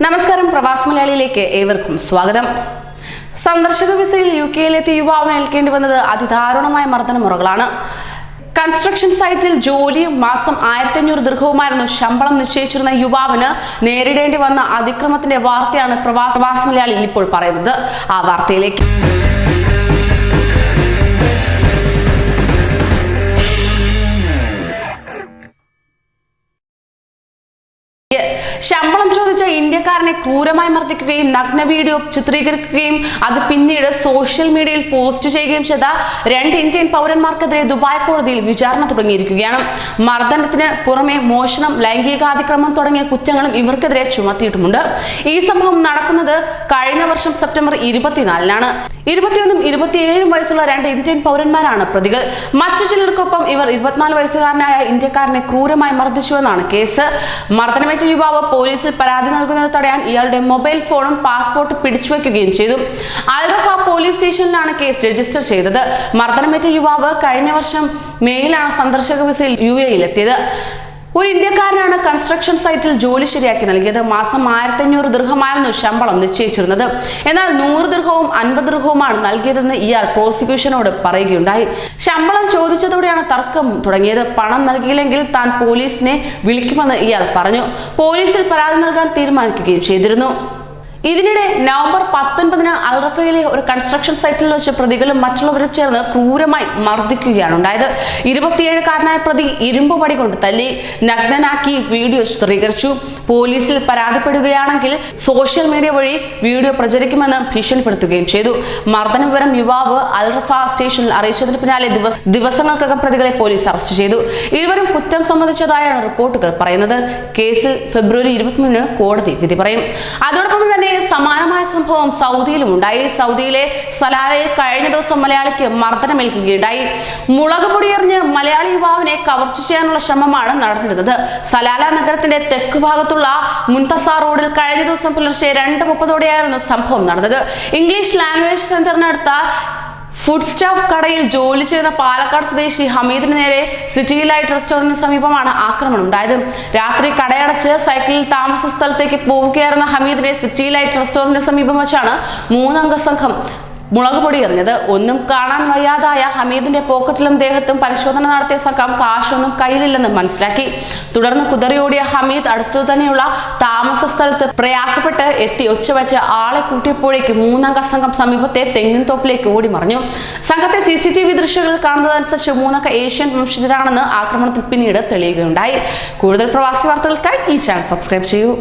നമസ്കാരം, പ്രവാസി മലയാളിയിലേക്ക് ഏവർക്കും സ്വാഗതം. സന്ദർശക വിസയിൽ യുകെയിലെത്തിയ യുവാവിന് ഏൽക്കേണ്ടി വന്നത് അതിദാരുണമായ മർദ്ദനമുറകളാണ്. കൺസ്ട്രക്ഷൻ സൈറ്റിൽ ജോലിയും മാസം 1500 ദിർഹവുമായിരുന്നു ശമ്പളം നിശ്ചയിച്ചിരുന്ന യുവാവിന് നേരിടേണ്ടി വന്ന അതിക്രമത്തിന്റെ വാർത്തയാണ് പ്രവാസി മലയാളി ഇപ്പോൾ പറയുന്നത്. ആ വാർത്തയിലേക്ക്. ശമ്പളം ചോദിച്ച ഇന്ത്യക്കാരനെ ക്രൂരമായി മർദ്ദിക്കുകയും നഗ്ന വീഡിയോ ചിത്രീകരിക്കുകയും അത് പിന്നീട് സോഷ്യൽ മീഡിയയിൽ പോസ്റ്റ് ചെയ്യുകയും ചെയ്ത 2 ഇന്ത്യൻ പൗരന്മാർക്കെതിരെ ദുബായ് കോടതിയിൽ വിചാരണ തുടങ്ങിയിരിക്കുകയാണ്. മർദ്ദനത്തിന് പുറമെ മോഷണം, ലൈംഗികാതിക്രമം തുടങ്ങിയ കുറ്റങ്ങളും ഇവർക്കെതിരെ ചുമത്തിയിട്ടുമുണ്ട്. ഈ സംഭവം നടക്കുന്നത് കഴിഞ്ഞ വർഷം സെപ്റ്റംബർ 24-നാണ്. 21ഉം 27ഉം വയസ്സുള്ള 2 ഇന്ത്യൻ പൗരന്മാരാണ് പ്രതികൾ. മറ്റു ചിലർക്കൊപ്പം ഇവർ 24 വയസ്സുകാരനായ ഇന്ത്യക്കാരനെ ക്രൂരമായി മർദ്ദിച്ചുവെന്നാണ് കേസ്. മർദ്ദനമേറ്റ യുവാവ് പോലീസിൽ പരാതി നൽകുന്നത് തടയാൻ ഇയാളുടെ മൊബൈൽ ഫോണും പാസ്പോർട്ട് പിടിച്ചുവെക്കുകയും ചെയ്തു. അൽറഫ പോലീസ് സ്റ്റേഷനിലാണ് കേസ് രജിസ്റ്റർ ചെയ്തത്. മർദ്ദനമേറ്റ യുവാവ് കഴിഞ്ഞ വർഷം മെയിലാണ് സന്ദർശക വിസയിൽ UAE-യിലെത്തിയത്. ഒരു ഇന്ത്യക്കാരനാണ് കൺസ്ട്രക്ഷൻ സൈറ്റിൽ ജോലി ശരിയാക്കി നൽകിയത്. മാസം 1500 ദിർഹമായിരുന്നു ശമ്പളം നിശ്ചയിച്ചിരുന്നത്. എന്നാൽ 100 ദിർഹവും 50 ദിർഹവുമാണ് നൽകിയതെന്ന് ഇയാൾ പ്രോസിക്യൂഷനോട് പറയുകയുണ്ടായി. ശമ്പളം ചോദിച്ചതോടെയാണ് തർക്കം തുടങ്ങിയത്. പണം നൽകിയില്ലെങ്കിൽ താൻ പോലീസിനെ വിളിക്കുമെന്ന് ഇയാൾ പറഞ്ഞു. പോലീസിൽ പരാതി നൽകാൻ തീരുമാനിക്കുകയും ചെയ്തിരുന്നു. ഇതിനിടെ നവംബർ 19-ന് അൽറഫയിലെ ഒരു കൺസ്ട്രക്ഷൻ സൈറ്റിൽ വെച്ച് പ്രതികളും മറ്റുള്ളവരും ചേർന്ന് ക്രൂരമായി മർദ്ദിക്കുകയാണ് ഉണ്ടായത്. 27-കാരനായ പ്രതി ഇരുമ്പ് വടി കൊണ്ട് തല്ലി, നഗ്നനാക്കി വീഡിയോ ചിത്രീകരിച്ചു. പോലീസിൽ പരാതിപ്പെടുകയാണെങ്കിൽ സോഷ്യൽ മീഡിയ വഴി വീഡിയോ പ്രചരിക്കുമെന്ന് ഭീഷണിപ്പെടുത്തുകയും ചെയ്തു. മർദ്ദന വിവരം യുവാവ് അൽറഫ സ്റ്റേഷനിൽ അറിയിച്ചതിന് പിന്നാലെ ദിവസങ്ങൾക്കകം പ്രതികളെ പോലീസ് അറസ്റ്റ് ചെയ്തു. ഇരുവരും കുറ്റം സമ്മതിച്ചതായാണ് റിപ്പോർട്ടുകൾ പറയുന്നത്. കേസിൽ ഫെബ്രുവരി 23-ന് കോടതി വിധി പറയും. അതോടൊപ്പം തന്നെ സമാനമായ സംഭവം സൗദിയിലും ഉണ്ടായി. സൗദിയിലെ സലാലയിൽ കഴിഞ്ഞ ദിവസം മലയാളിക്ക് മർദ്ദനമേൽക്കുകയുണ്ടായി. മുളക് പൊടിയെറിഞ്ഞ് മലയാളി യുവാവിനെ കവർച്ച ചെയ്യാനുള്ള ശ്രമമാണ് നടന്നിരുന്നത്. സലാല നഗരത്തിന്റെ തെക്ക് ഭാഗത്തുള്ള മുൻതസാർ റോഡിൽ കഴിഞ്ഞ ദിവസം പുലർച്ചെ 2:30-ഓടെയായിരുന്നു സംഭവം നടന്നത്. ഇംഗ്ലീഷ് ലാംഗ്വേജ് സെന്ററിനടുത്ത ഫുഡ് സ്റ്റാഫ് കടയിൽ ജോലി ചെയ്യുന്ന പാലക്കാട് സ്വദേശി ഹമീദിന് നേരെ സിറ്റി ലൈറ്റ് റെസ്റ്റോറന്റിന് സമീപമാണ് ആക്രമണം ഉണ്ടായത്. രാത്രി കടയടച്ച് സൈക്കിളിൽ താമസ സ്ഥലത്തേക്ക് പോവുകയായിരുന്ന ഹമീദിനെ സിറ്റി ലൈറ്റ് റെസ്റ്റോറന്റിന് സമീപം വെച്ചാണ് 3-അംഗ സംഘം മുളക് പൊടി എറിഞ്ഞത്. ഒന്നും കാണാൻ വയ്യാതായ ഹമീദിന്റെ പോക്കറ്റിലും ദേഹത്തും പരിശോധന നടത്തിയ സംഘം കാശൊന്നും കയ്യിലില്ലെന്ന് മനസ്സിലാക്കി. തുടർന്ന് കുതറിയോടിയ ഹമീദ് അടുത്തു തന്നെയുള്ള താമസ സ്ഥലത്ത് പ്രയാസപ്പെട്ട് എത്തി ഒച്ചവെച്ച് ആളെ കൂട്ടിയപ്പോഴേക്ക് 3-അംഗ സംഘം സമീപത്തെ തെങ്ങിൻ തോപ്പിലേക്ക് ഓടിമറിഞ്ഞു. സംഘത്തെ CCTV ദൃശ്യങ്ങളിൽ കാണുന്നതനുസരിച്ച് 3 ഏഷ്യൻ വംശജരാണെന്ന് ആക്രമണത്തിൽ പിന്നീട് തെളിയുകയുണ്ടായി. കൂടുതൽ പ്രവാസി വാർത്തകൾക്കായി ഈ ചാനൽ സബ്സ്ക്രൈബ് ചെയ്യൂ.